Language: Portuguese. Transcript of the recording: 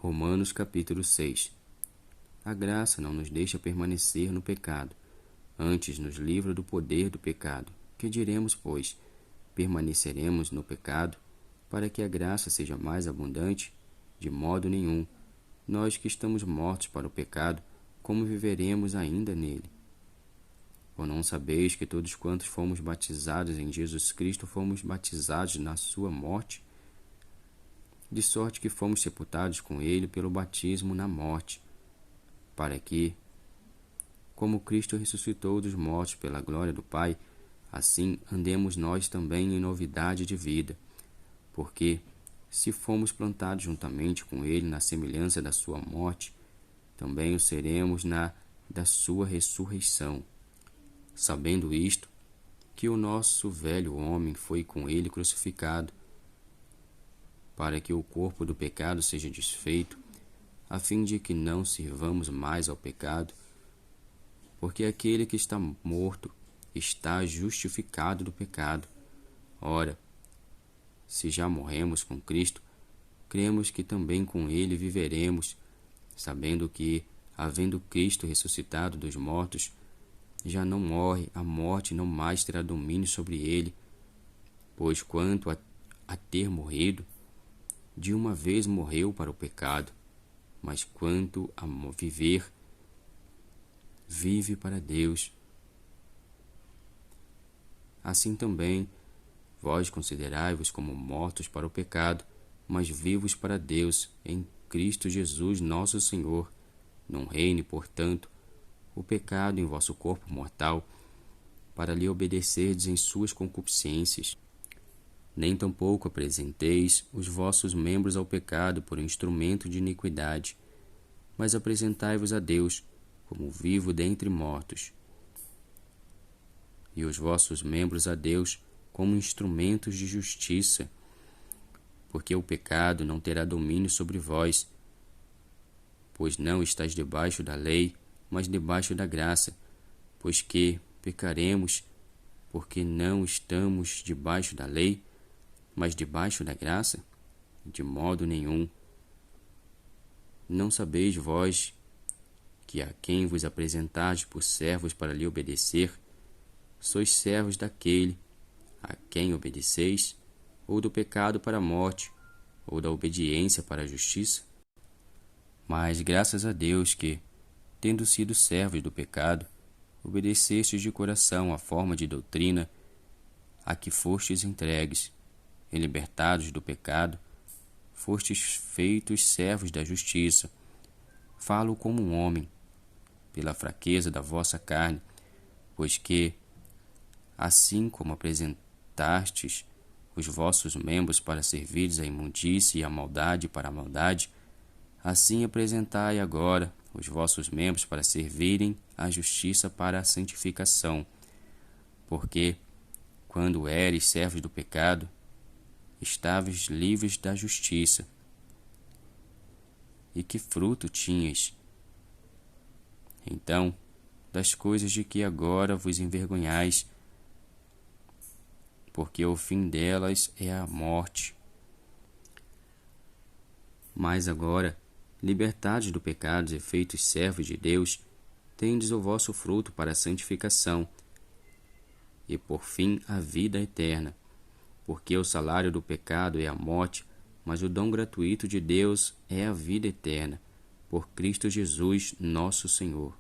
Romanos capítulo 6. A graça não nos deixa permanecer no pecado, antes nos livra do poder do pecado. Que diremos, pois? Permaneceremos no pecado, para que a graça seja mais abundante? De modo nenhum. Nós que estamos mortos para o pecado, como viveremos ainda nele? Ou não sabeis que todos quantos fomos batizados em Jesus Cristo, fomos batizados na sua morte? De sorte que fomos sepultados com ele pelo batismo na morte, para que, como Cristo ressuscitou dos mortos pela glória do Pai, assim andemos nós também em novidade de vida. Porque, se fomos plantados juntamente com ele na semelhança da sua morte, também o seremos na da sua ressurreição. Sabendo isto, que o nosso velho homem foi com ele crucificado, para que o corpo do pecado seja desfeito, a fim de que não sirvamos mais ao pecado, porque aquele que está morto está justificado do pecado. Ora, se já morremos com Cristo, cremos que também com ele viveremos, sabendo que, havendo Cristo ressuscitado dos mortos, já não morre, a morte não mais terá domínio sobre ele, pois quanto a ter morrido, de uma vez morreu para o pecado, mas quanto a viver, vive para Deus. Assim também, vós considerai-vos como mortos para o pecado, mas vivos para Deus, em Cristo Jesus nosso Senhor. Não reine, portanto, o pecado em vosso corpo mortal, para lhe obedecerdes em suas concupiscências. Nem tampouco apresenteis os vossos membros ao pecado por instrumento de iniquidade, mas apresentai-vos a Deus como vivo dentre mortos, e os vossos membros a Deus como instrumentos de justiça, porque o pecado não terá domínio sobre vós, pois não estáis debaixo da lei, mas debaixo da graça, pois que pecaremos, porque não estamos debaixo da lei, mas debaixo da graça? De modo nenhum. Não sabeis vós que a quem vos apresentais por servos para lhe obedecer, sois servos daquele a quem obedeceis, ou do pecado para a morte, ou da obediência para a justiça? Mas graças a Deus que, tendo sido servos do pecado, obedecestes de coração à forma de doutrina a que fostes entregues, e libertados do pecado, fostes feitos servos da justiça. Falo como um homem, pela fraqueza da vossa carne, pois que, assim como apresentastes os vossos membros para servirdes à imundície e à maldade para a maldade, assim apresentai agora os vossos membros para servirem à justiça para a santificação. Porque, quando eres servos do pecado, estavas livres da justiça. E que fruto tinhas? Então, das coisas de que agora vos envergonhais, porque o fim delas é a morte. Mas agora, libertados do pecado e feitos servos de Deus, tendes o vosso fruto para a santificação, e por fim a vida eterna. Porque o salário do pecado é a morte, mas o dom gratuito de Deus é a vida eterna, por Cristo Jesus nosso Senhor.